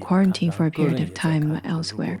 quarantine 看 for a 个人 period 也 of 在 time 看。就如果 elsewhere.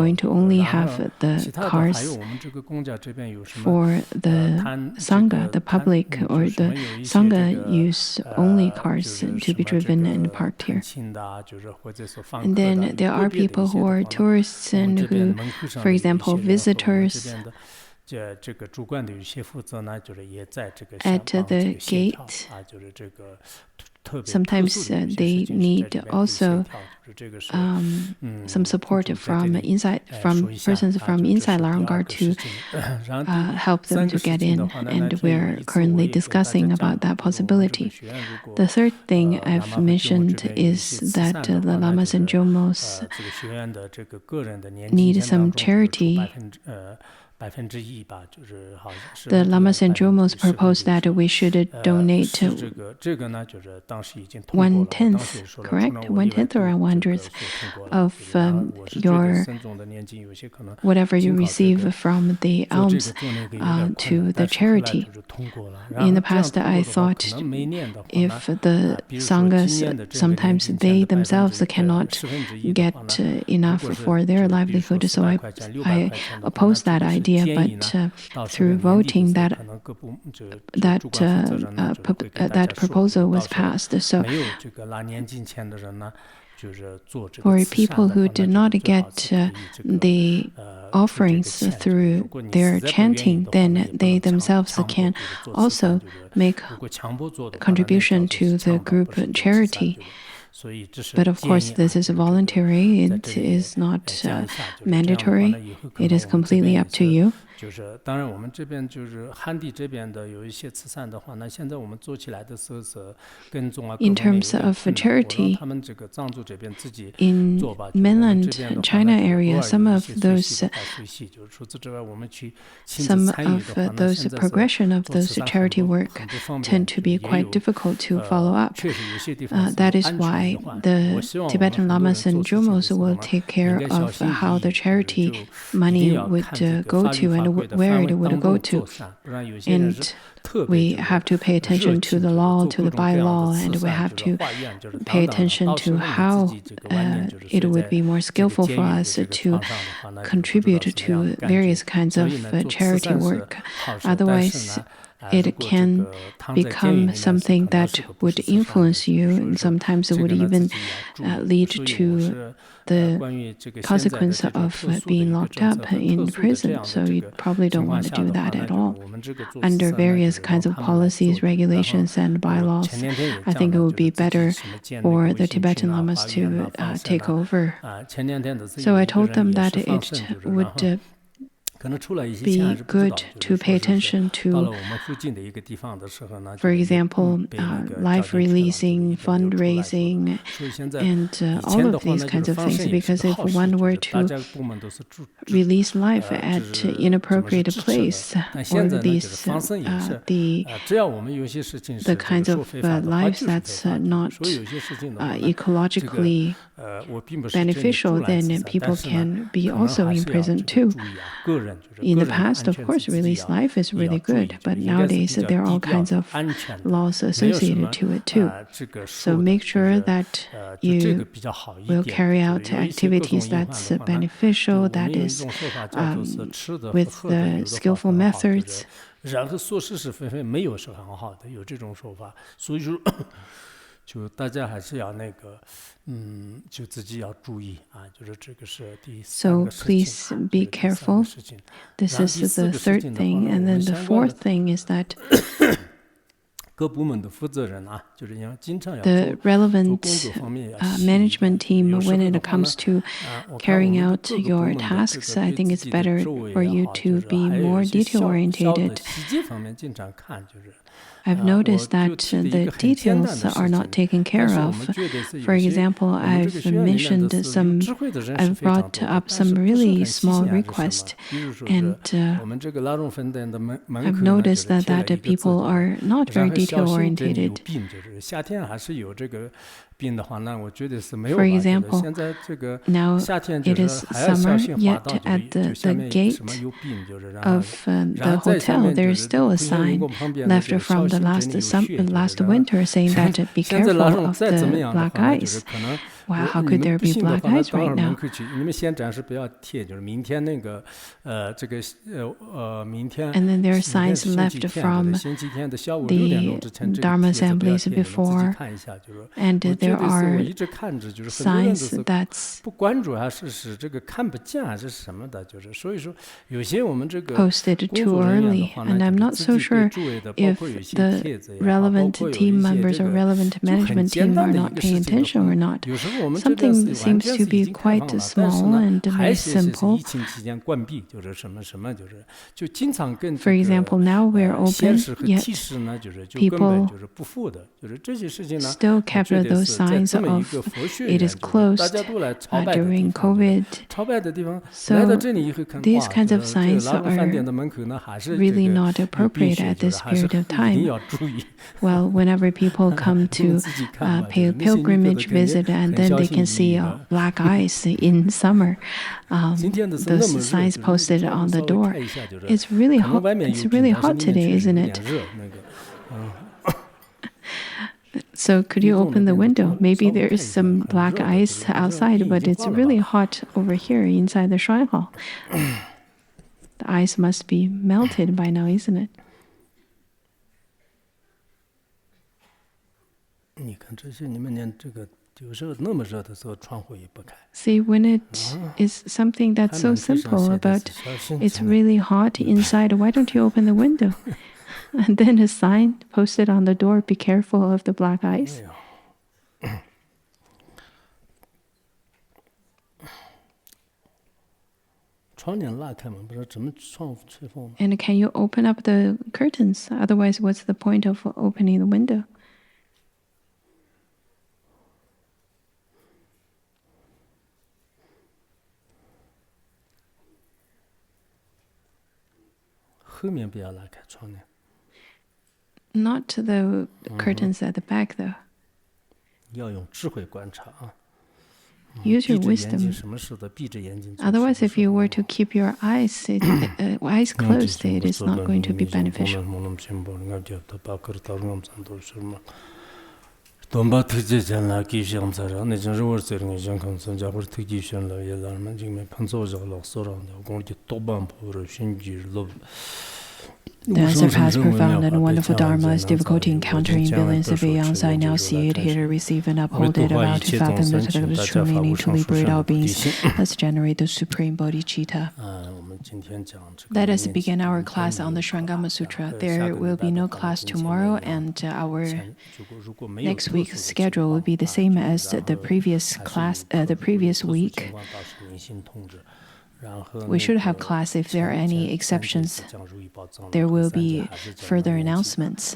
going to only have the 其他的还有 cars 我们这个公家这边有什么 for the 摊 Sangha, the 这个摊 public, 就 or 什么 the 有一些 Sangha 这个 use only 就 cars 是 to 什 be 么这 driven and 个 parked 探 here. 亲的啊就是或者说访 And 客的 then there 有 are 个别的 people 一些 who 的 are 话呢 tourists 我们 and 这边 who, 门口上 for 的有一 example, 些人和我们这 visitors 边的这个主管的有些负责呢就是也在这个 at 帮这 the 个协调 gate 就是这个 sometimes they need also some support from persons from inside Larangar to help them to get in, and we're currently discussing about that possibility. The third thing I've mentioned is that the lamas and jomos need some charity. The lamas and jomos propose that we should donate 1/10, correct? 1/10 or 1/100 of your whatever you receive from the alms to the charity. In the past, I thought if the sanghas, sometimes they themselves cannot get enough for their livelihood, so I oppose that idea. But through voting, that proposal was passed. So for people who did not get the offerings through their chanting, then they themselves can also make contribution to the group charity. But of course, this is voluntary. It is not mandatory. It is completely up to you. In terms of charity, in mainland China area, some of those progression of those charity work tend to be quite difficult to follow up. That is why the Tibetan lamas and jomos will take care of how the charity money would go to and where it would go to. And we have to pay attention to the law, to the bylaw, and we have to pay attention to how it would be more skillful for us to contribute to various kinds of charity work. Otherwise, it can become something that would influence you, and sometimes it would even lead to the consequence of being locked up in prison. So you probably don't want to do that at all. Under various kinds of policies, regulations, and bylaws, I think it would be better for the Tibetan lamas to take over. So I told them that it would be good to pay attention to, for example, life releasing, fundraising, and all of these kinds of things. Because if one were to release life at inappropriate place, or the kinds of lives that's not ecologically beneficial, then people can be also in prison too. In the past, of course, released life is really good, but nowadays there are all kinds of laws associated to it too. So make sure that you will carry out activities that's beneficial, that is with the skillful methods. So please be careful. This is the third thing. And then the fourth thing is that the relevant management team, when it comes to carrying out your tasks, I think it's better for you to be more detail-oriented. I've noticed that the details are not taken care of. For example, I've brought up some really small requests, and I've noticed that people are not very detail-oriented. For example, now it is summer, yet at the gate of the hotel, there is still a sign left from the last winter saying that be careful of the black ice. Wow, how could there be black eyes right now? 你们先暂时不要贴，就是明天那个这个明天 And then there are signs left from the Dharma assemblies before, and there are signs that's 不关注还是使这个看不见还是什么的，就是所以说有些我们这个 posted too early, and I'm not so sure if the relevant team members or relevant management team are not paying attention or not. Something seems to be quite small and very simple. For example, now we're open, yet people still kept those signs of it is closed during COVID. So these kinds of signs are really not appropriate at this period of time. Well, whenever people come to pay a pilgrimage visit, and then they can see black eyes in summer, those signs posted on the door. It's really hot. It's really hot today, isn't it? So could you open the window? Maybe there is some black ice outside, but it's really hot over here inside the shrine hall. The ice must be melted by now, isn't it? See, when it is something that's so simple about it's really hot inside, why don't you open the window? And then a sign posted on the door, be careful of the black ice. And can you open up the curtains? Otherwise, what's the point of opening the window? Not the curtains at the back, though. Use your wisdom. Otherwise, if you were to keep your eyes closed, it is not going to be beneficial. The surpassed profound and wonderful Dharma is difficulty encountering billions of eons. I now see it, hear it, receive, and uphold it, about to fathom the truth of its true meaning, to liberate all beings. Let's generate the supreme bodhicitta. Let us begin our class on the Surangama Sutra. There will be no class tomorrow, and our next week's schedule will be the same as the previous class, the previous week. We should have class if there are any exceptions. There will be further announcements.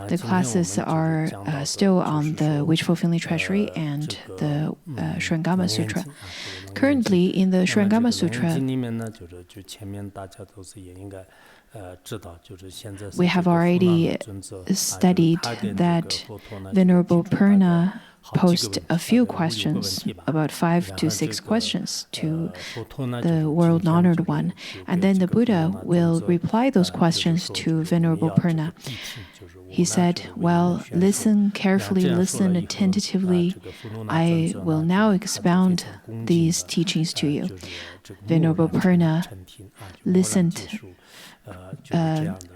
The classes are still on the Wish-Fulfilling Treasury and the Surangama Sutra. Currently, in the Surangama Sutra, we have already studied that Venerable Purna posed a few questions, about 5 to 6 questions to the world honored one. And then the Buddha will reply those questions to Venerable Purna. He said, well, listen carefully, listen attentively. I will now expound these teachings to you. Venerable Purna listened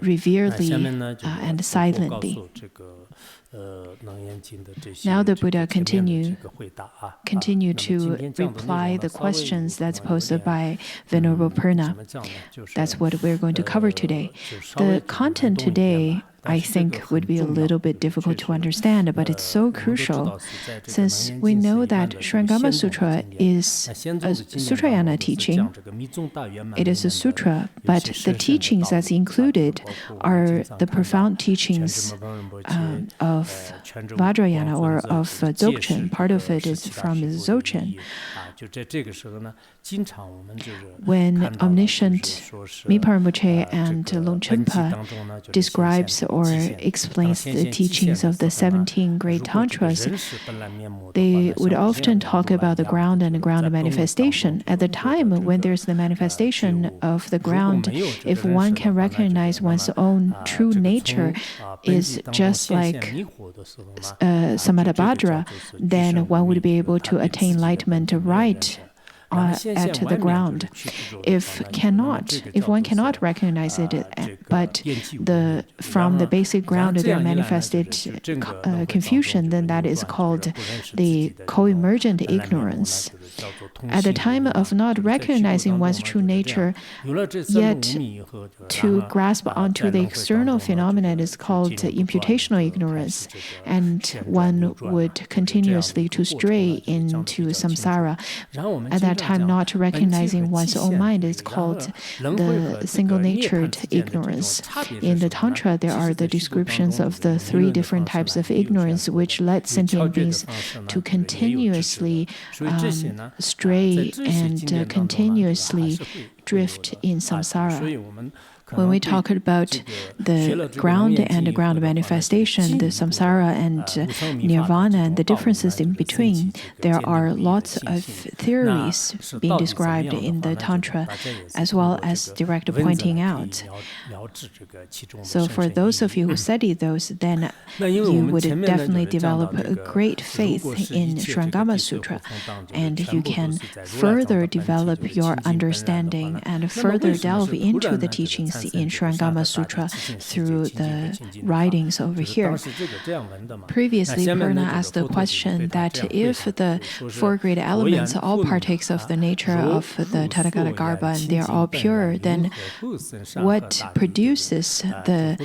reveredly and silently. Now the Buddha continue to reply the questions that's posed by Venerable Purna. That's what we're going to cover today. The content today, I think, would be a little bit difficult to understand, but it's so crucial since we know that Surangama Sutra is a Sutrayana teaching. It is a sutra, but the teachings that's included are the profound teachings of Vajrayana or of Dzogchen. Part of it is from Dzogchen. when omniscient Mipa Rinpoche and Longchenpa describes or explains the teachings of the 17 great tantras, they would often talk about the ground and the ground manifestation. At the time when there's the manifestation of the ground, if one can recognize one's own true nature is just like Samadhabhadra, then one would be able to attain enlightenment right at the ground. If one cannot recognize it, but from the basic ground there manifested confusion, then that is called the co-emergent ignorance. At the time of not recognizing one's true nature, yet to grasp onto the external phenomenon is called imputational ignorance, and one would continuously to stray into samsara. At that time, not recognizing one's own mind is called the single-natured ignorance. In the Tantra, there are the descriptions of the 3 different types of ignorance which led sentient beings to continuously stray and continuously drift in samsara. When we talk about the ground and the ground manifestation, the samsara and nirvana and the differences in between, there are lots of theories being described in the Tantra, as well as direct pointing out. So for those of you who study those, then you would definitely develop a great faith in Surangama Sutra, and you can further develop your understanding and further delve into the teachings in Surangama Sutra through the writings over here. Previously, Purna asked the question that if the 4 great elements all partakes of the nature of the Tathagata Garbha and they are all pure, then what produces the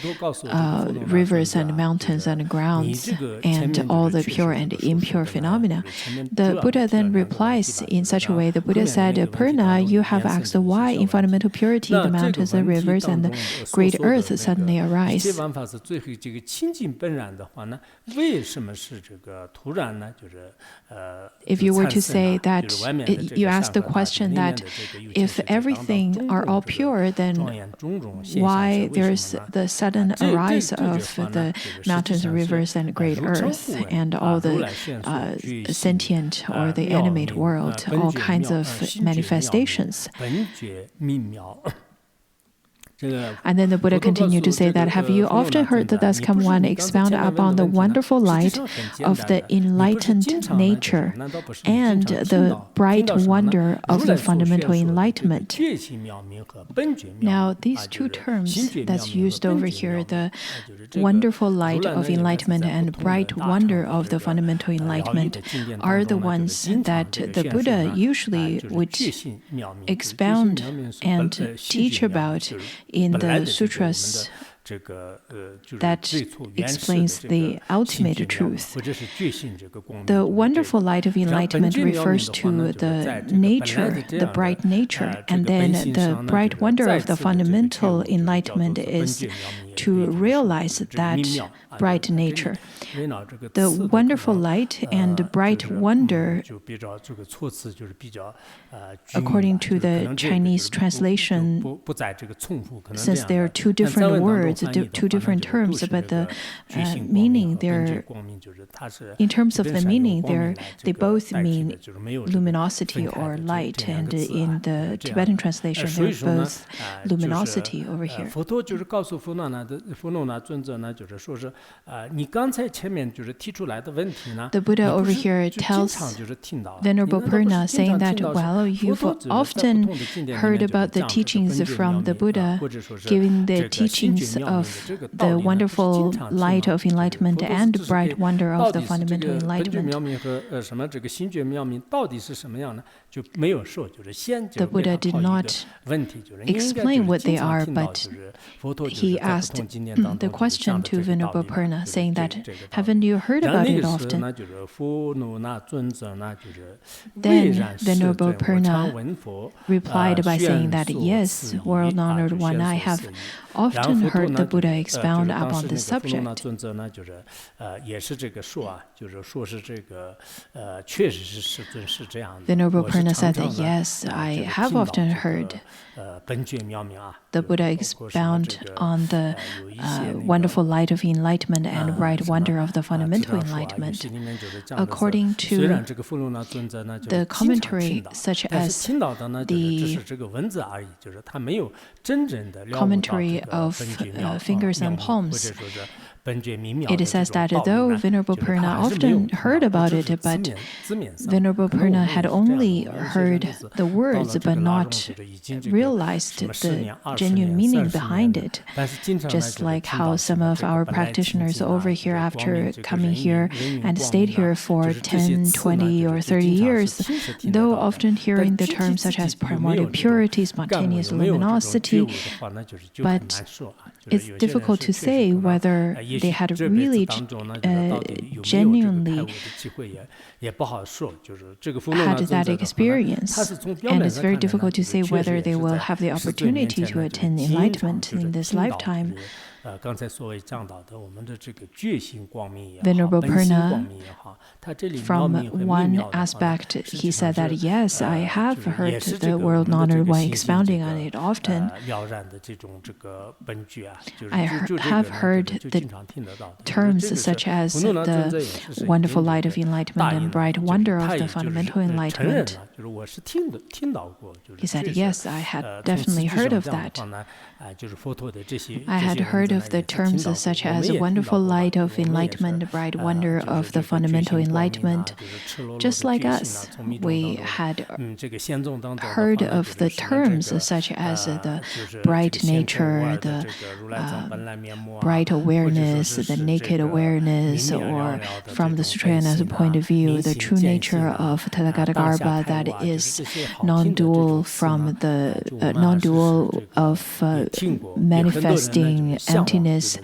rivers and mountains and grounds and all the pure and impure phenomena? The Buddha then replies in such a way. The Buddha said, Purna, you have asked why in fundamental purity the mountains and rivers and the great earth suddenly arise. If you were to say that, you ask the question that if everything are all pure, then why there's the sudden arise of the mountains, rivers, and great earth, and all the sentient or the animate world, all kinds of manifestations? And then the Buddha continued to say that, have you often heard that thus come one expound upon the wonderful light of the enlightened nature and the bright wonder of the fundamental enlightenment? Now, these 2 terms that's used over here, the wonderful light of enlightenment and bright wonder of the fundamental enlightenment, are the ones that the Buddha usually would expound and teach about in the sutras that explains the ultimate truth. The wonderful light of enlightenment refers to the nature, the bright nature, and then the bright wonder of the fundamental enlightenment is to realize that bright nature. The wonderful light and bright wonder, according to the Chinese translation, since there are 2 different words, 2 different terms, but the meaning there, in terms of the meaning there, they both mean luminosity or light, and in the Tibetan translation, they're both luminosity over here. The Buddha over here tells Venerable Purna, saying that, well, you've often heard about the teachings from the Buddha, giving the teachings of the wonderful light of enlightenment and bright wonder of the fundamental enlightenment. The Buddha did not explain what they are, but he asked the question to Venerable Purna, saying that, haven't you heard about it often? Then Venerable Purna replied by saying that, yes, world-honored one, I have often heard the Buddha expound upon this subject. Venerable Purna said that, yes, I have often heard the Buddha expound on the wonderful light of enlightenment and bright wonder of the fundamental enlightenment. According to the commentary, such as the commentary of fingers and palms, it says that though Venerable Purna often heard about it, but Venerable Purna had only heard the words but not realized the genuine meaning behind it. Just like how some of our practitioners over here, after coming here and stayed here for 10, 20, or 30 years, though often hearing the terms such as primordial purity, spontaneous luminosity, but it's difficult to say whether they had really genuinely had that experience. And it's very difficult to say whether they will have the opportunity to attain enlightenment in this lifetime. Venerable Purna, from one aspect, he said that, yes, I have heard the world-honored one expounding on it often. I have heard the terms such as the wonderful light of enlightenment and bright wonder of the fundamental enlightenment. He said, yes, I had definitely heard of that. I had heard of the terms such as wonderful light of enlightenment, bright wonder of the fundamental enlightenment. Just like us, we had heard of the terms such as the bright nature, the bright awareness, the naked awareness, or from the Sutrayana's point of view, the true nature of Tathagata that is non-dual from the non-dual of manifesting emptiness.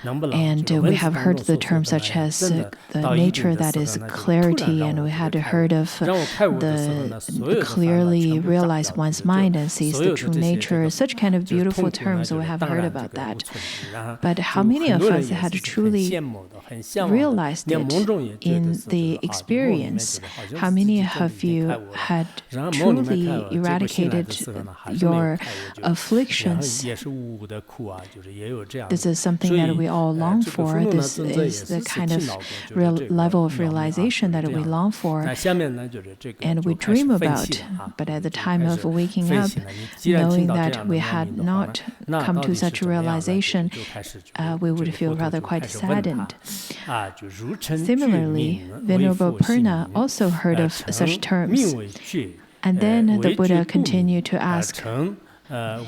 And we have heard the term such as the nature that is clarity, and we had heard of the clearly realize one's mind and sees the true nature. Such kind of beautiful terms, we have heard about that. But how many of us had truly realized it in the experience? How many of you had truly eradicated your afflictions? This is something that we all long for. This is the kind of level of realization that we long for and we dream about. But at the time of waking up, knowing that we had not come to such a realization, we would feel rather quite saddened. Similarly, Venerable Purna also heard of such terms. And then the Buddha continued to ask,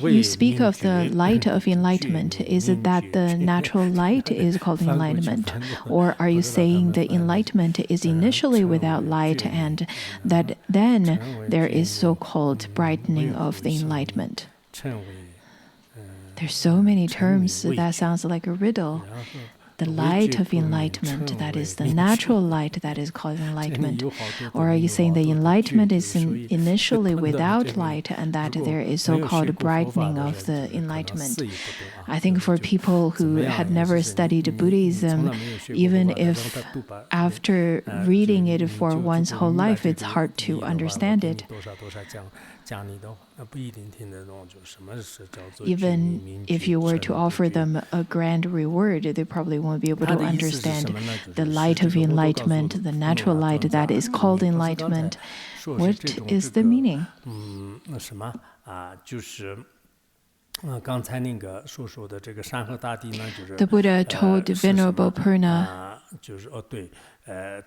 you speak of the light of enlightenment. Is it that the natural light is called enlightenment? Or are you saying the enlightenment is initially without light and that then there is so-called brightening of the enlightenment? There's so many terms that sounds like a riddle. The light of enlightenment, that is the natural light that is called enlightenment? Or are you saying the enlightenment is initially without light and that there is so-called brightening of the enlightenment? I think for people who had never studied Buddhism, even if after reading it for one's whole life, it's hard to understand it. Even if you were to offer them a grand reward, they probably won't be able to understand the light of enlightenment, the natural light that is called enlightenment. What is the meaning? The Buddha told Venerable Purna As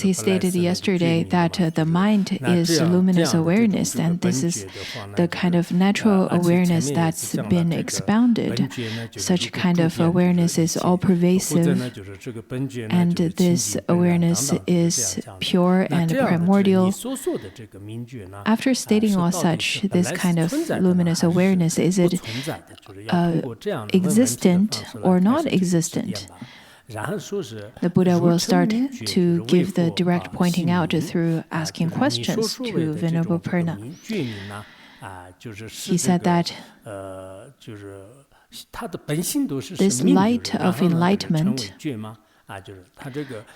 he stated yesterday, that the mind is luminous awareness, and this is the kind of natural awareness that's been expounded. Such kind of awareness is all-pervasive, and this awareness is pure and primordial. After stating all such, this kind of luminous awareness, is it existent or not existent? The Buddha will start to give the direct pointing out through asking questions to Venerable Purna. He said that this light of enlightenment,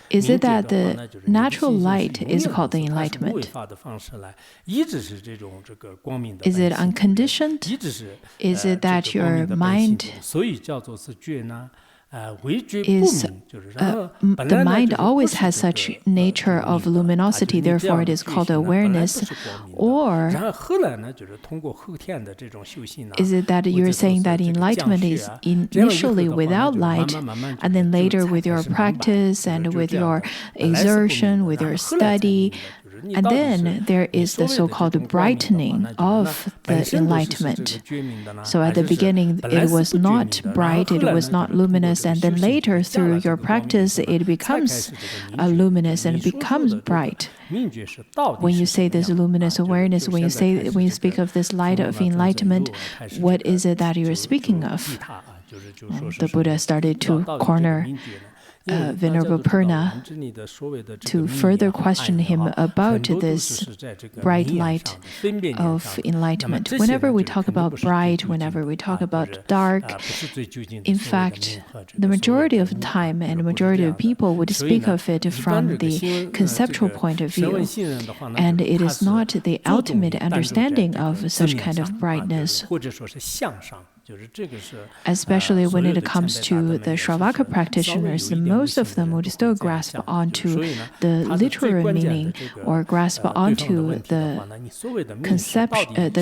is it that the natural light is called the enlightenment? Is it unconditioned? Is it that your mind the mind always has such nature of luminosity, therefore it is called awareness? Or is it that you're saying that enlightenment is initially without light, and then later with your practice and with your exertion, with your study, and then there is the so-called brightening of the enlightenment. So at the beginning, it was not bright, it was not luminous, and then later, through your practice, it becomes luminous and becomes bright. When you say this luminous awareness, when you speak of this light of enlightenment, what is it that you are speaking of? The Buddha started to corner Venerable Purna to further question him about this bright light of enlightenment. Whenever we talk about bright, whenever we talk about dark, in fact, the majority of the time and the majority of people would speak of it from the conceptual point of view. And it is not the ultimate understanding of such kind of brightness. Especially when it comes to the Shravaka practitioners, most of them would still grasp onto the literal meaning or grasp onto the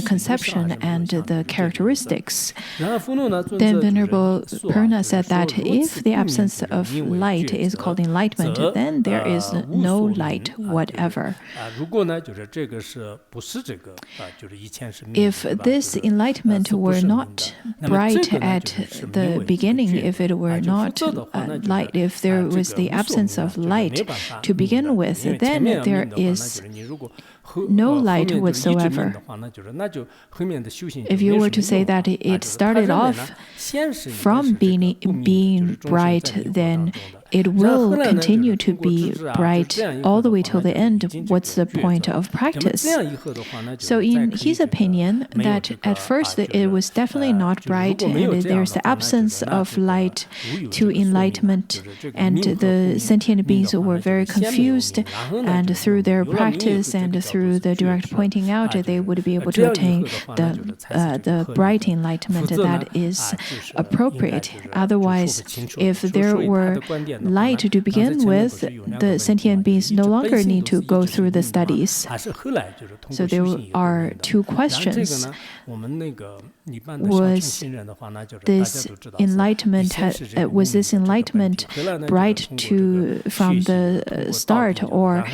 conception and the characteristics. Then Venerable Purna said that if the absence of light is called enlightenment, then there is no light whatever. If this enlightenment were not bright at the beginning, if it were not light, if there was the absence of light to begin with, then there is no light whatsoever. If you were to say that it started off from being bright, then it will continue to be bright all the way till the end. What's the point of practice? So in his opinion, that at first it was definitely not bright, and there's the absence of light to enlightenment, and the sentient beings were very confused, and through their practice and through the direct pointing out, they would be able to attain the bright enlightenment that is appropriate. Otherwise, if there were light to begin with, the sentient beings no longer need to go through the studies. So there are two questions. Was this enlightenment bright from the start, or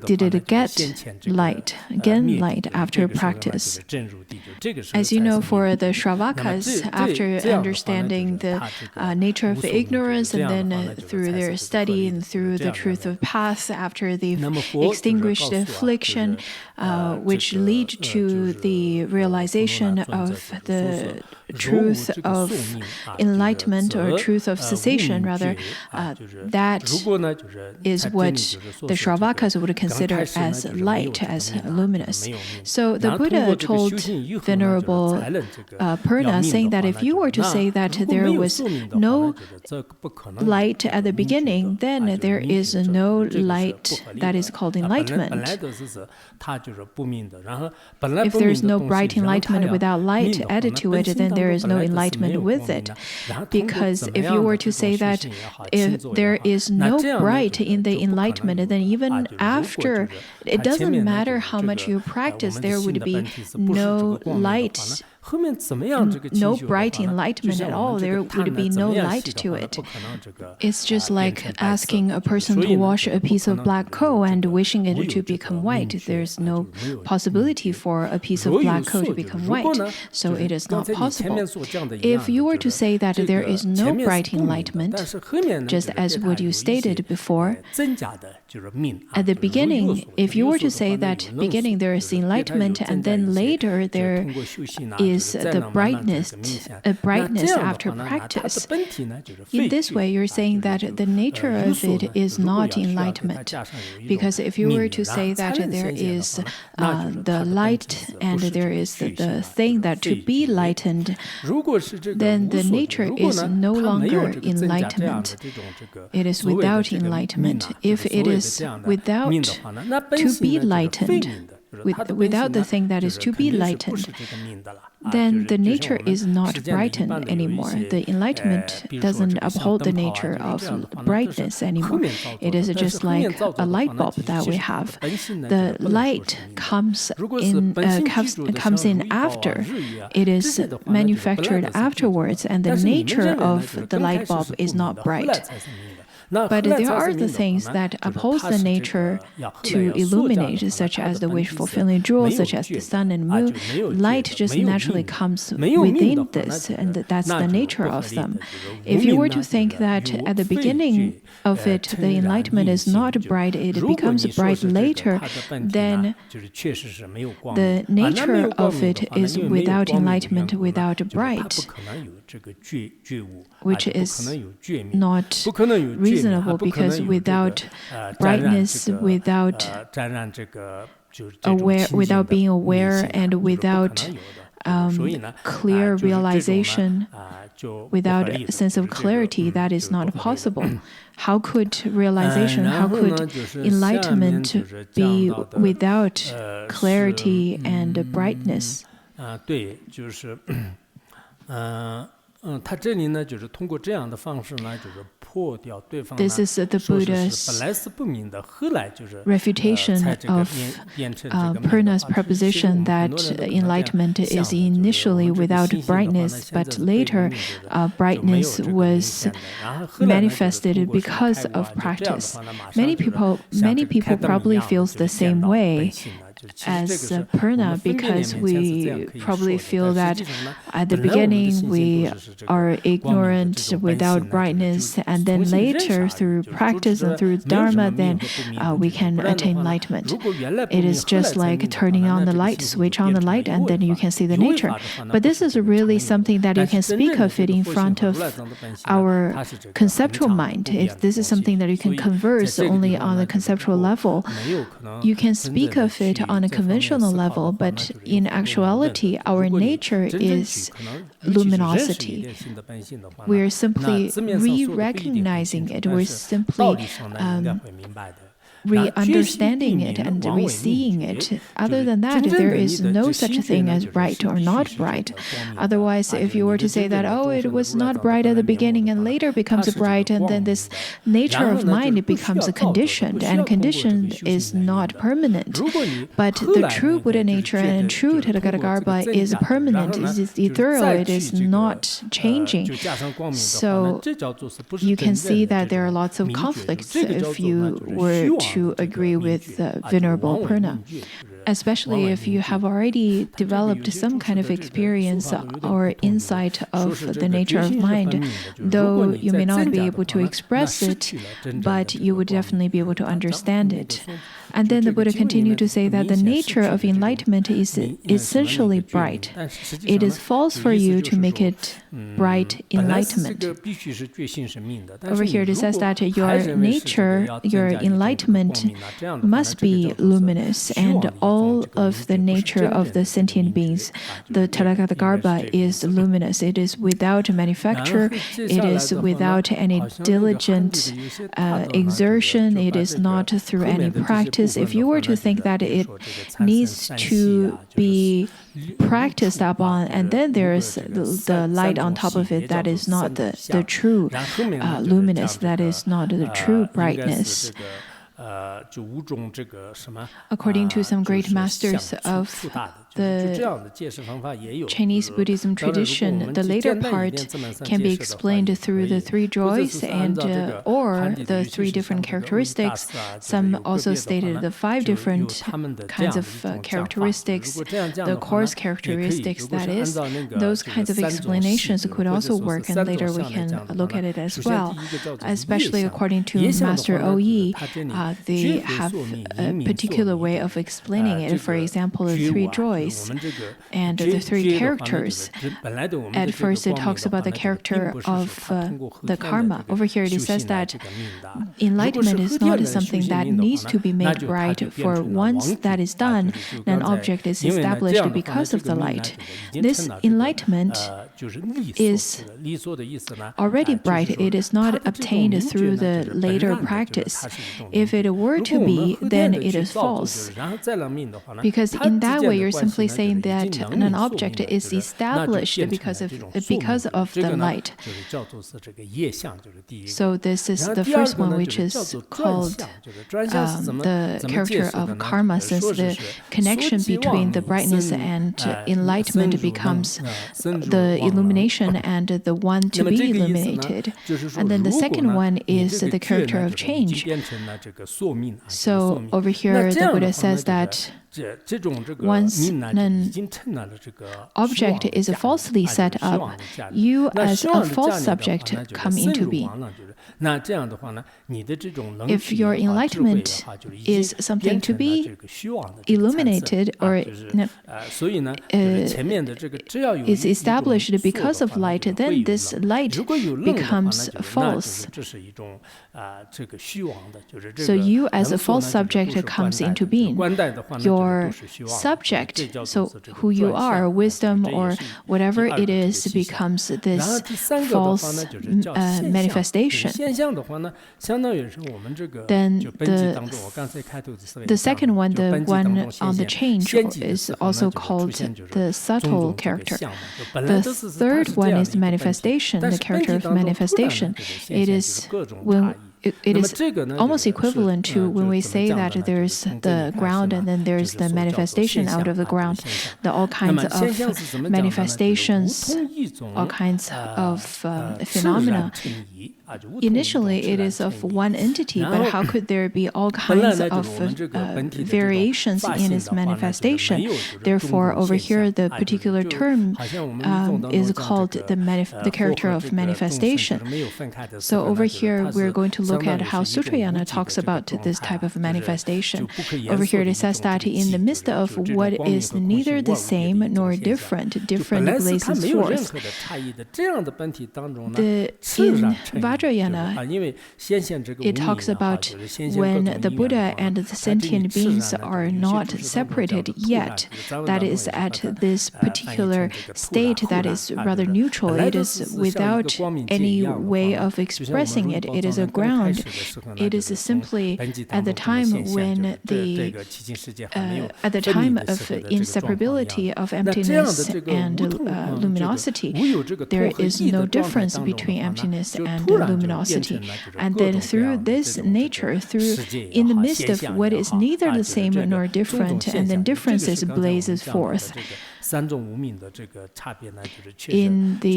did it gain light after practice? As you know, for the Shravakas, after understanding the nature of ignorance, and then through their study and through the truth of path, after they've extinguished the affliction, which lead to the realization of the truth of enlightenment, or truth of cessation rather, that is what the Shravakas would consider as light, as luminous. So the Buddha told Venerable Purna, saying that if you were to say that there was no light at the beginning, then there is no light that is called enlightenment. If there is no bright enlightenment without light added to it, then there is no enlightenment with it. Because if you were to say that if there is no bright in the enlightenment, then even after, it doesn't matter how much you practice, there would be no light no bright enlightenment at all. There would be no light to it. It's just like asking a person to wash a piece of black coal and wishing it to become white. There's no possibility for a piece of black coal to become white, so it is not possible. If you were to say that there is no bright enlightenment, just as what you stated before, at the beginning, if you were to say that beginning there is enlightenment and then later there is the brightness after practice, in this way you're saying that the nature of it is not enlightenment. Because if you were to say that there is the light and there is the thing that to be lightened, then the nature is no longer enlightenment. It is without enlightenment. If it is without to be lightened, without the thing that is to be lightened, then the nature is not brightened anymore. The enlightenment doesn't uphold the nature of brightness anymore. It is just like a light bulb that we have. The light comes in after. It is manufactured afterwards, and the nature of the light bulb is not bright. But there are the things that oppose the nature to illuminate, such as the wish-fulfilling jewels, such as the sun and moon. Light just naturally comes within this, and that's the nature of them. If you were to think that at the beginning of it, the enlightenment is not bright, it becomes bright later, then the nature of it is without enlightenment, without bright, which is not reasonable, because without brightness, without being aware, and without clear realization, without a sense of clarity, that is not possible. How could realization, how could enlightenment be without clarity and brightness? This is the Buddha's refutation of Purna's proposition that enlightenment is initially without brightness, but later brightness was manifested because of practice. Many people probably feel the same way as Purna, because we probably feel that at the beginning we are ignorant without brightness, and then later through practice and through Dharma, then we can attain enlightenment. It is just like turning on the light, switch on the light, and then you can see the nature. But this is really something that you can speak of it in front of our conceptual mind. If this is something that you can converse only on the conceptual level, you can speak of it on a conventional level, but in actuality, our nature is luminosity. We're simply re-recognizing it. We're simply re-understanding it and re-seeing it. Other than that, there is no such thing as bright or not bright. Otherwise, if you were to say that, oh, it was not bright at the beginning and later becomes bright, and then this nature of mind, it becomes a conditioned, and conditioned is not permanent. But the true Buddha nature and true Tathagata is permanent, it is ethereal, it is not changing. So you can see that there are lots of conflicts if you were to agree with Venerable Purna. Especially if you have already developed some kind of experience or insight of the nature of mind, though you may not be able to express it, but you would definitely be able to understand it. And then the Buddha continued to say that the nature of enlightenment is essentially bright. It is false for you to make it bright enlightenment. Over here it says that your nature, your enlightenment must be luminous, and all of the nature of the sentient beings, the Tathagata is luminous. It is without manufacture, it is without any diligent exertion, it is not through any practice. If you were to think that it needs to be practiced upon, and then there is the light on top of it, that is not the true luminous, that is not the true brightness. According to some great masters of Chinese Buddhism tradition, the later part can be explained through the three joys and or the three different characteristics. Some also stated the five different kinds of characteristics, the coarse characteristics, that is. Those kinds of explanations could also work, and later we can look at it as well. Especially according to Master O.E., they have a particular way of explaining it. For example, the three joys and the three characters. At first, it talks about the character of the karma. Over here, it says that enlightenment is not something that needs to be made right, for once that is done, an object is established because of the light. This enlightenment is already bright. It is not obtained through the later practice. If it were to be, then it is false. Because in that way, you're simply saying that an object is established because of the light. So this is the first one, which is called the character of karma, since the connection between the brightness and enlightenment becomes the illumination and the one to be illuminated. And then the second one is the character of change. So over here, the Buddha says that once an object is falsely set up, you as a false subject come into being. If your enlightenment is something to be illuminated or is established because of light, then this light becomes false. So you as a false subject comes into being. Your subject, so who you are, wisdom or whatever it is, becomes this false manifestation. Then the second one, the one on the change, is also called the subtle character. The third one is manifestation, the character of manifestation. It is almost equivalent to when we say that there's the ground and then there's the manifestation out of the ground. All kinds of manifestations, all kinds of phenomena. Initially, it is of one entity, but how could there be all kinds of variations in its manifestation? Therefore, over here, the particular term is called the character of manifestation. So over here, we're going to look at how Sutrayana talks about this type of manifestation. Over here, it says that in the midst of what is neither the same nor different blazes forth. In Vajrayana, it talks about when the Buddha and the sentient beings are not separated yet. That is at this particular state that is rather neutral. It is without any way of expressing it. It is a ground. It is simply at the time when at the time of inseparability of emptiness and luminosity, there is no difference between emptiness and luminosity. And then through this nature, in the midst of what is neither the same nor different, and then differences blazes forth. In the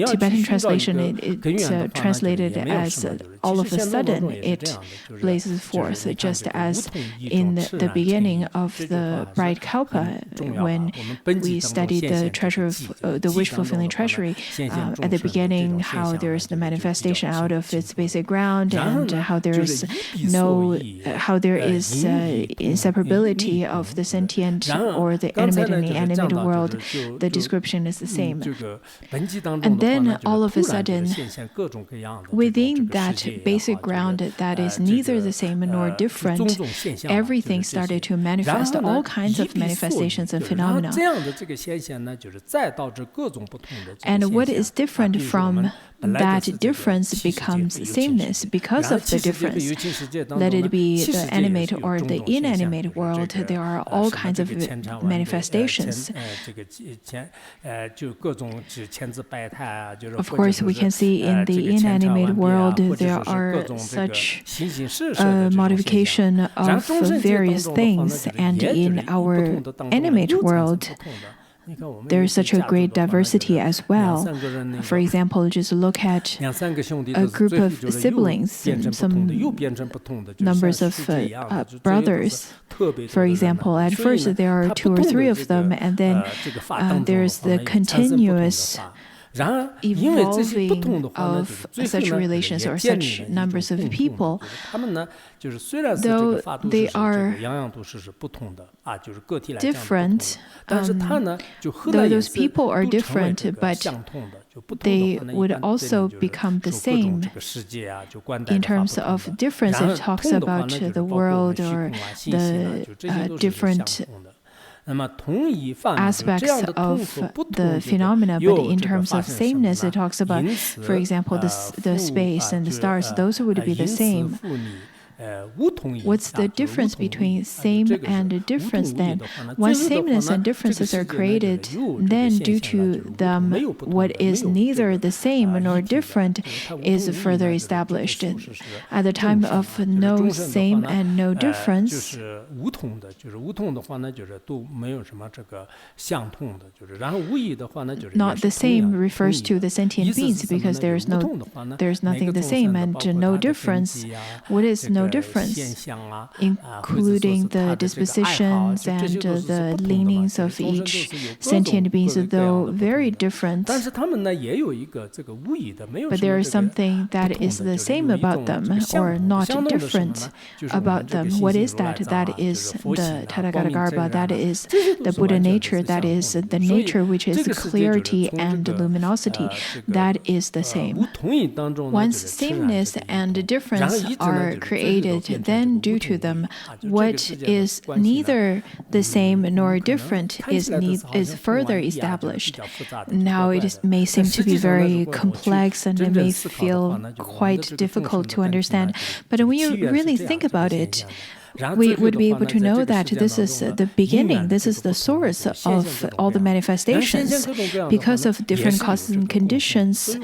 Tibetan translation, it's translated as all of a sudden it blazes forth, just as in the beginning of the bright kalpa, when we studied the treasure of the wish-fulfilling treasury, at the beginning, how there is the manifestation out of its basic ground, and how there is inseparability of the sentient or the animated and inanimate world. The description is the same. And then all of a sudden, within that basic ground that is neither the same nor different, everything started to manifest, all kinds of manifestations and phenomena. And what is different from that difference becomes sameness because of the difference. Let it be the animate or the inanimate world, there are all kinds of manifestations. Of course, we can see in the inanimate world there are such modification of various things, and in our animate world, there is such a great diversity as well. For example, just look at a group of siblings, some numbers of brothers. For example, at first there are 2 or 3 of them, and then there's the continuous evolving of such relations or such numbers of people, though they are different, though those people are different, but they would also become the same. In terms of difference, it talks about the world or the different aspects of the phenomena, but in terms of sameness, it talks about, for example, the space and the stars. Those would be the same. What's the difference between same and difference then? Once sameness and differences are created, then due to them, what is neither the same nor different is further established. At the time of no same and no difference, not the same refers to the sentient beings because there's nothing the same, and no difference. What is no difference? Including the dispositions and the leanings of each sentient beings, though very different. But there is something that is the same about them or not different about them. What is that? That is the Tathagata, that is the Buddha nature, that is the nature which is clarity and luminosity. That is the same. Once sameness and difference are created, then due to them, what is neither the same nor different is further established. Now it may seem to be very complex and it may feel quite difficult to understand, but when you really think about it, we would be able to know that this is the beginning, this is the source of all the manifestations. Because of different causes and conditions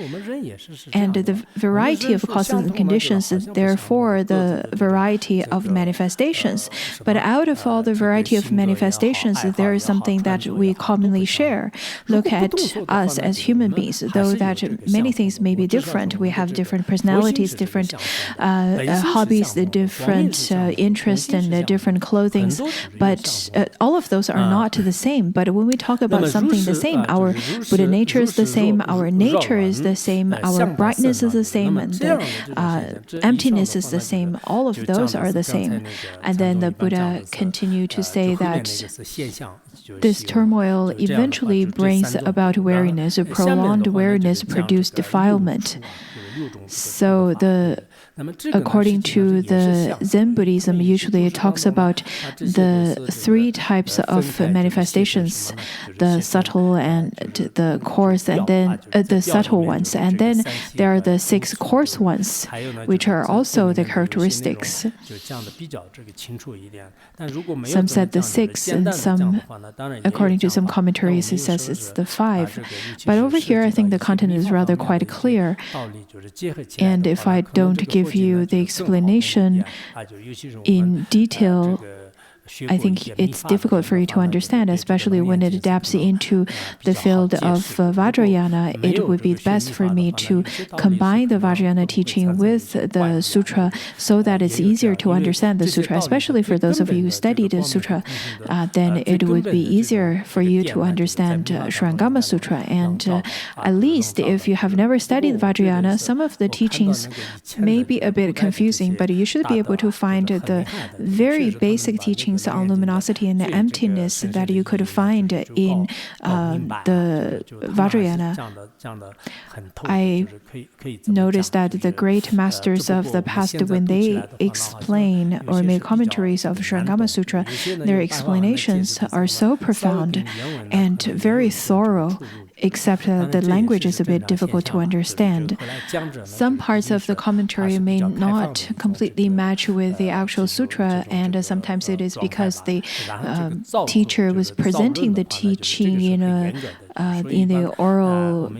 and the variety of causes and conditions, therefore the variety of manifestations. But out of all the variety of manifestations, there is something that we commonly share. Look at us as human beings, though that many things may be different. We have different personalities, different hobbies, different interests, and different clothing, but all of those are not the same. But when we talk about something the same, our Buddha nature is the same, our nature is the same, our brightness is the same, and the emptiness is the same. All of those are the same. And then the Buddha continued to say that this turmoil eventually brings about weariness. A prolonged weariness produces defilement. So according to the Zen Buddhism, usually it talks about the 3 types of manifestations, the subtle and the coarse, and then the subtle ones. And then there are the 6 coarse ones, which are also the characteristics. Some said the 6, and some, according to some commentaries, it says it's the 5. But over here, I think the content is rather quite clear. And if I don't give you the explanation in detail, I think it's difficult for you to understand, especially when it adapts into the field of Vajrayana. It would be best for me to combine the Vajrayana teaching with the sutra so that it's easier to understand the sutra, especially for those of you who studied the sutra. Then it would be easier for you to understand Surangama Sutra. And at least if you have never studied Vajrayana, some of the teachings may be a bit confusing, but you should be able to find the very basic teachings on luminosity and emptiness that you could find in the Vajrayana. I noticed that the great masters of the past, when they explain or make commentaries of Surangama Sutra, their explanations are so profound and very thorough. except the language is a bit difficult to understand. Some parts of the commentary may not completely match with the actual sutra, and sometimes it is because the teacher was presenting the teaching in the oral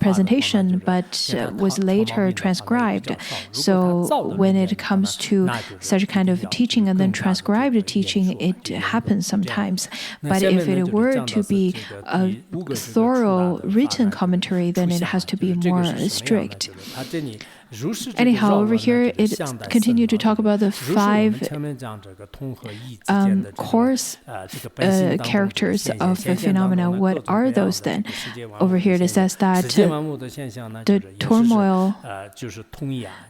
presentation, but was later transcribed. So when it comes to such kind of teaching and then transcribed teaching, it happens sometimes. But if it were to be a thorough written commentary, then it has to be more strict. Anyhow, over here, it continued to talk about the 5 course characters of the phenomena. What are those then? Over here, it says that the turmoil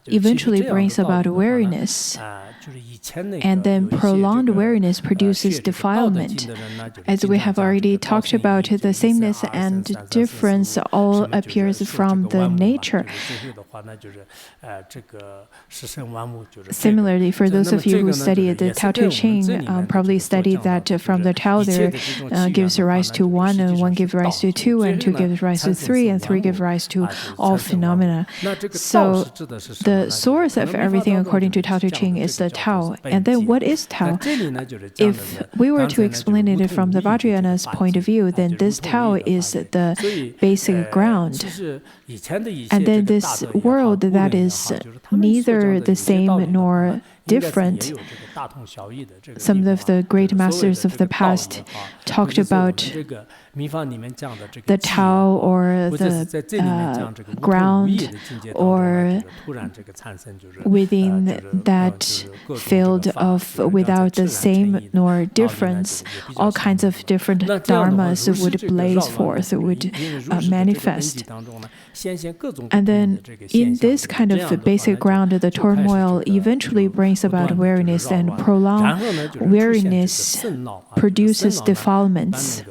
eventually brings about awareness, and then prolonged awareness produces defilement. As we have already talked about, the sameness and difference all appears from the nature. Similarly, for those of you who study the Tao Te Ching, probably studied that from the Tao there gives rise to 1, and 1 gives rise to 2, and 2 gives rise to 3, and 3 gives rise to all phenomena. So the source of everything according to Tao Te Ching is the Tao. And then what is Tao? If we were to explain it from the Vajrayana's point of view, then this Tao is the basic ground. And then this world that is neither the same nor different. Some of the great masters of the past talked about the Tao or the ground, or within that field of without the same nor difference, all kinds of different dharmas would blaze forth, would manifest. And then in this kind of basic ground, the turmoil eventually brings about awareness, and prolonged awareness produces defilements.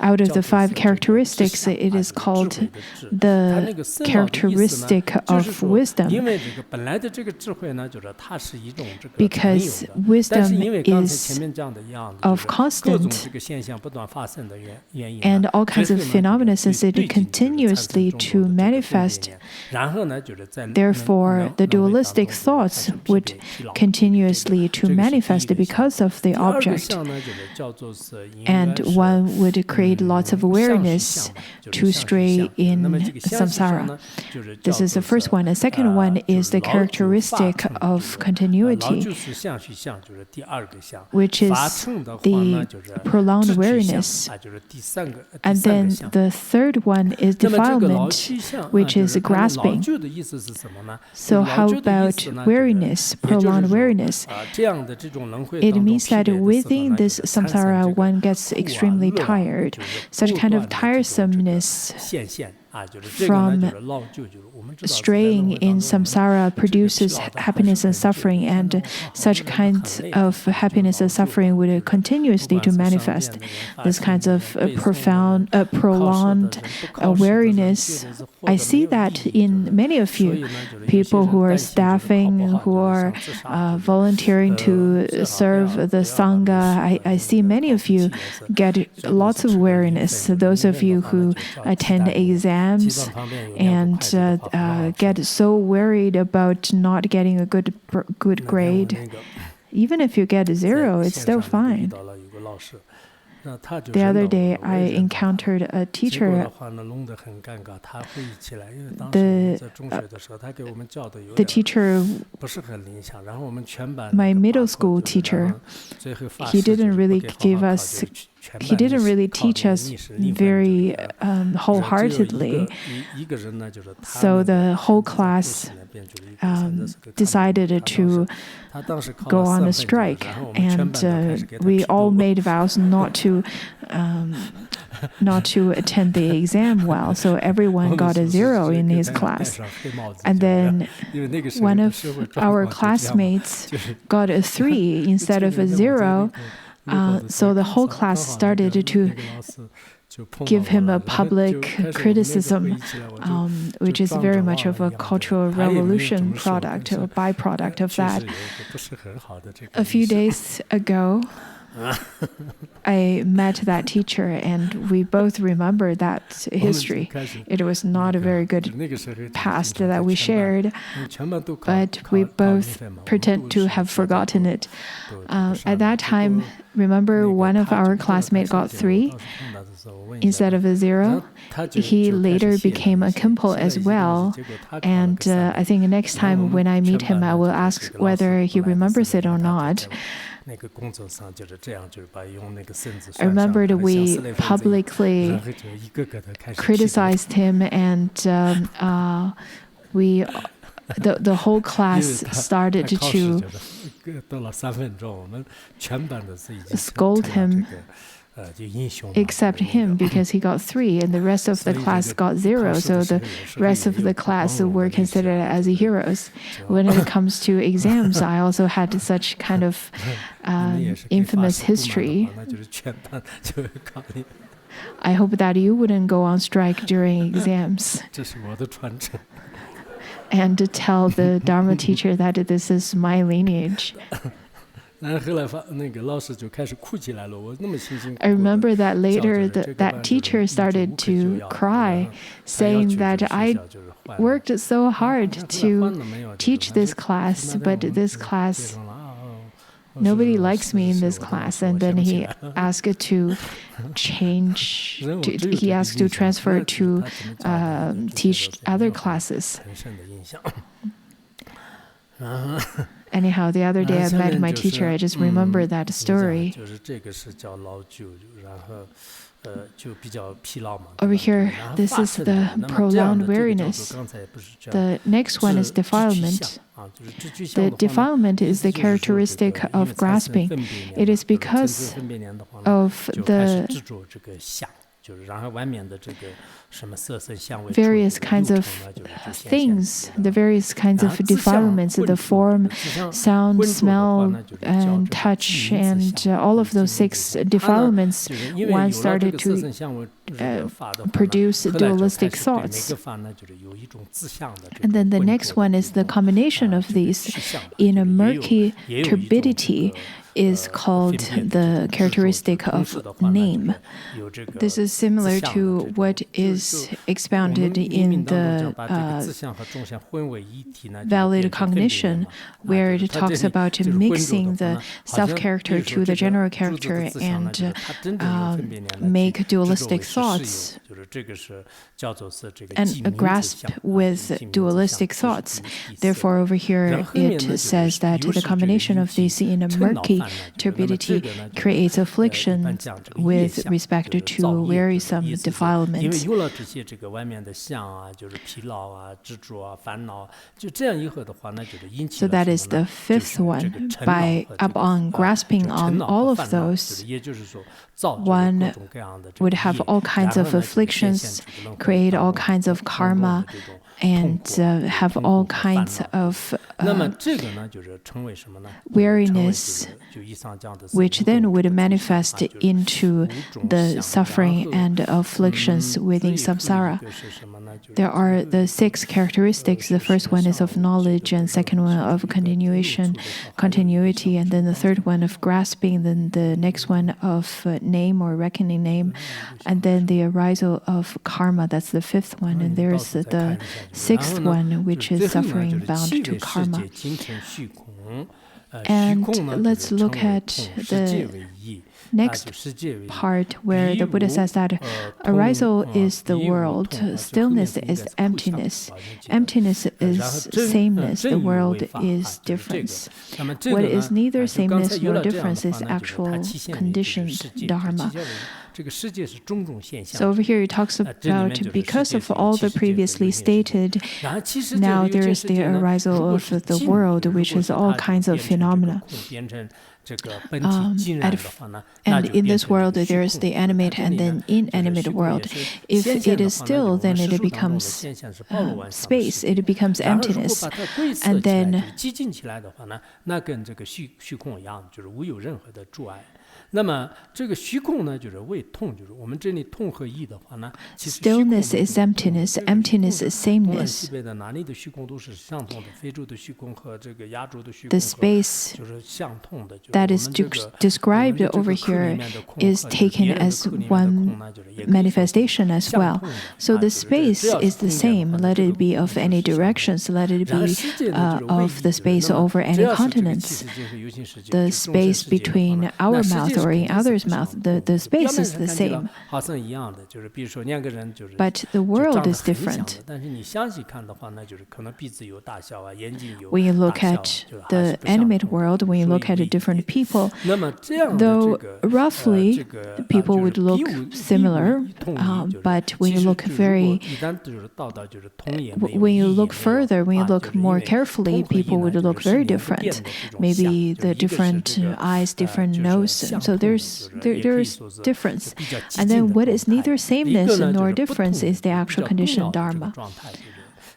Out of the 5 characteristics, it is called the characteristic of wisdom, because wisdom is of constant, and all kinds of phenomena, since it continuously to manifest. Therefore, the dualistic thoughts would continuously to manifest because of the object, and one would create lots of awareness to stray in samsara. This is the first one. The second one is the characteristic of continuity, which is the prolonged awareness. And then the third one is defilement, which is grasping. So how about wariness, prolonged wariness? It means that within this samsara, one gets extremely tired. Such kind of tiresomeness from straying in samsara produces happiness and suffering, and such kinds of happiness and suffering would continuously to manifest. This kinds of profound, prolonged awareness, I see that in many of you, people who are staffing, who are volunteering to serve the Sangha. I see many of you get lots of awareness. Those of you who attend exams and get so worried about not getting a good grade. Even if you get 0, it's still fine. The other day, I encountered a teacher. The teacher, my middle school teacher, he didn't really teach us very wholeheartedly. So the whole class decided to go on a strike, and we all made vows not to attend the exam well. So everyone got a 0 in his class. And then one of our classmates got a 3 instead of a 0. So the whole class started to give him a public criticism, which is very much of a Cultural Revolution product or byproduct of that. A few days ago, I met that teacher, and we both remember that history. It was not a very good past that we shared, but we both pretend to have forgotten it. At that time, remember one of our classmates got 3 instead of a 0. He later became a Kimpo as well, and I think next time when I meet him, I will ask whether he remembers it or not. I remember that we publicly criticized him, and the whole class started to scold him, except him, because he got 3 and the rest of the class got 0. So the rest of the class were considered as heroes. When it comes to exams, I also had such kind of infamous history. I hope that you wouldn't go on strike during exams and to tell the Dharma teacher that this is my lineage. I remember that later that teacher started to cry, saying that I worked so hard to teach this class, but this class, nobody likes me in this class. And then he asked to transfer to teach other classes. Anyhow, the other day I met my teacher. I just remember that story. Over here, this is the prolonged weariness. The next one is defilement. The defilement is the characteristic of grasping. It is because of the various kinds of things, the various kinds of defilements, the form, sound, smell, and touch, and all of those 6 defilements, one started to produce dualistic thoughts. And then the next one is the combination of these in a murky turbidity is called the characteristic of name. This is similar to what is expounded in the valid cognition, where it talks about mixing the self-character to the general character and make dualistic thoughts and grasp with dualistic thoughts. Therefore, over here it says that the combination of these in a murky turbidity creates affliction with respect to wearisome defilement. So that is the 5th one. Upon grasping on all of those, one would have all kinds of afflictions, create all kinds of karma, and have all kinds of weariness, which then would manifest into the suffering and afflictions within samsara. There are the 6 characteristics. The first one is of knowledge, and second one of continuity, and then the third one of grasping, then the next one of name or reckoning name, and then the arisal of karma. That's the 5th one, and there's the 6th one, which is suffering bound to karma. And let's look at the next part where the Buddha says that arisal is the world, stillness is emptiness, emptiness is sameness, the world is difference. What is neither sameness nor difference is actual conditioned dharma. So over here it talks about, because of all the previously stated, now there is the arisal of the world, which is all kinds of phenomena. And in this world there is the animate and then inanimate world. If it is still, then it becomes space, it becomes emptiness. And then 那么这个虚空呢，就是为痛，就是我们这里痛和意的话呢，其实 Stillness is emptiness, emptiness is 东南 sameness. 西北的哪里的虚空都是相同的，非洲的虚空和这个亚洲的虚 The 空 space 就是相同的，就是 that 我 is 们这个 described 我们这个 over 课里 here 面的空 is 和就是别 taken 人的 as 课里面的 one 空呢，就是也可以说是 manifestation as 相 well. 通的 So 啊 the 就是这个 space 只要是 is the 空间的 same, 话， let 这个 it be 空 of 就 any 是相通的 directions, let it 然而 be 世界呢，就是位 of 移 the 就是 space 那么 over 只 any 要是这个气 continents. 世界和有形世界 The 就众生 space 世界的话 between 呢， our 那世 mouth 界是 or 肯 in 定是 others' 不相 mouth, 同 the 的， the 表 space 面 is 上 the 看起来 same. 好像一样的，就是比如说两个人就是 But the 就 world 长得 is 很像 different. 的，但是你详细看的话呢，就是可能鼻子有大小啊，眼睛有 When you 大 look 小啊， at 就是还是 the 不相 animate 同的， world, 就 when 是 you 说 look 有 at 位移 different 的。 people, 那么这样的这 though 个 roughly 这个 people 就是 would look 一无 similar, 一统一，就是 but when 其 you 实 look 就如果 very 一旦就是到达就是同也没有， when 异 you 也 look 没有 further, when you 啊，就 look 是因 more 为 carefully, 通和异 people 呢 would 就 look 是 very 眼不见 different. 的这种像， Maybe 就 the 是一个是 different 这个 eyes, different 就是 nose, 相 so 碰的，就 there's 是 there 也可以 there's 说是 difference. 就比较激 And 进 then 的 what 状 is 态。 neither 一个 sameness 呢就 nor 是不同 difference 的 is the 就比 actual 较动 condition 摇的这个 dharma. 状态，就是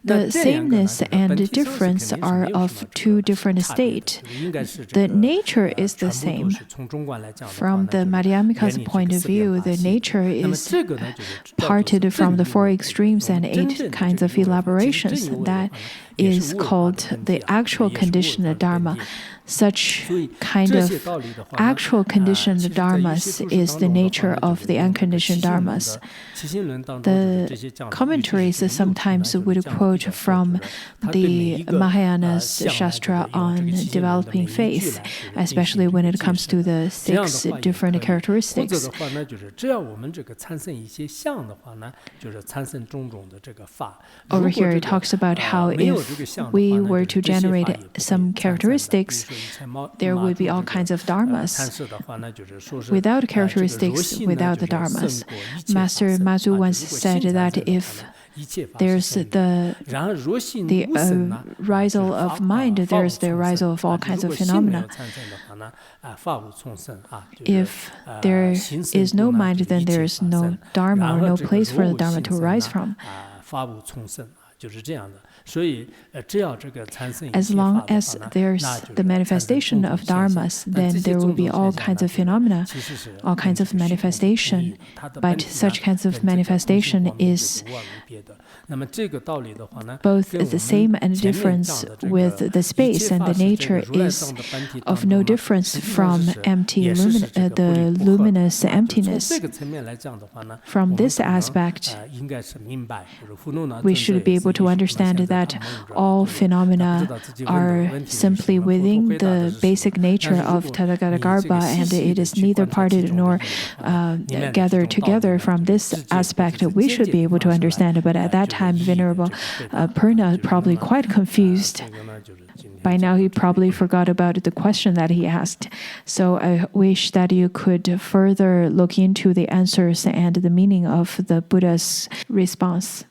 那 The 这两个呢 sameness 就是本 and 体上是肯 difference 定是 are 没有什 of 么这 two 个 different 差别的， states. 就是应该是这 The 个 nature is the 全部都 same. 是从中观来讲的话 From 呢， the 就是 Madhyamika's 原理这 point 个 of 四变 view, 法 the 系的。 nature 那么 is 这个呢就是叫做 parted 是 from 正 the 义 four 为 extremes 我 and 们真 eight 正的 kinds 这 of 个有为法，其实 elaborations. 正有为的 That 话呢，也 is 是无为法的 called 本 the 体啊，就是 actual 也是无为 conditioned 法的本 dharma. 体。 Such 所以 kind 这 of 些道理的话呢， actual conditioned 其实在有些 dharmas 图书 is 当 the 中的话 nature 呢，就 of 是 the 用这个 unconditioned 七星论 dharmas. 的七星论当中就是 The 这些讲的，尤其是 commentaries 这个六祖呢， sometimes 就是 would 讲的比 quote 较多，就 from 是他对每一 the 个 Mahayanas 像呢，就是 Shastra 用这个 on 七星论的每 developing 一句 faith, 来就是进 especially 行 when 这个 it 解 comes 释 to 的。 the 这样的 six 话也 different 可以，或者 characteristics. 的话呢，就是只要我们这个产生一些相的话呢，就是产生种种的这个法。如 Over 果 here 这 it 个 talks about how 没有这个 if 相的 we 话呢， were 就是 to 这些法 generate 也不会 some 产生的。比如 characteristics, 说以前马 there 马 would 祖 be all 这 kinds 个 of dharmas. 阐释的话呢，就是说是 Without 这个若 characteristics, 心呢 without 就 the 是 dharmas. 胜过一切法 Master 身 Mazu 啊，就 once 如果 said 心产 that 生的话 if 呢，一切法是 there's 胜的。 the 然而若心 the 无生呢，就是 arisal 法 of mind, 法无 there's the 从 arisal 生 of 啊， all 就 kinds 如 of 果心没有 phenomena. 产生的话呢，法无从生啊，就是 If there 心生 is 故 no 呢， mind, 就是 then 一 there 切 is 法 no 生。 dharma 然 or 而 no 这个 place 若 for the 无 dharma 心 to 生 arise 呢， from. 法无从生啊，就是这样的。所以只要这个产生一 As 些法 long 的 as 话呢， there's 那就 the 是产生 manifestation 种种 of 现象。 dharmas, 但 then 这些 there will 种 be 种 all 现象 kinds 呢， of 就是 phenomena, 其实是 all 跟 kinds 这 of 个虚空是同义 manifestation. 的，它的本 But 体呢 such kinds of 跟这个空性 manifestation 光明就 is 是无二无别的。那么这个道理的话呢， both 跟我 the same 们 and 前面 difference 讲的这 with 个 the 一 space 切 and 法 the 是这个 nature 如来 is 藏的本体 of 当 no 中呢， difference 实际上 from 是 empty 也是这个不 the 离不合 luminous 啊，就从 emptiness. 这个层面来讲的话呢， From 我们 this 可能 aspect, 应该是明白，就是胡弄呢 we 正 should 在 be 是 able to 艺术可能 understand 现在 that 他蒙着 all 了，就是他不知 phenomena 道自己问的 are 问题是什 simply 么，佛陀 within 回答的 the 是什么。 basic 但 nature 是如 of 果你这个 Tathagata 细 and 细 it 的 is 去 neither 观察其 parted 中的 nor 意义的话呢，里面的这 gathered 种道理 together 呢， from 就是 this 直接或者 aspect, 是 we 间 should 接 be 地 able to 放出来， understand. But at 就 that 是 time, 意义的 Venerable 这个回答。 Purna 就是那 probably 么 quite confused. 这个呢，就是今天 By 讲 now, 到 he 这里。 probably forgot about the question that he asked. So I wish that you could further look into the answers and the meaning of the Buddha's response.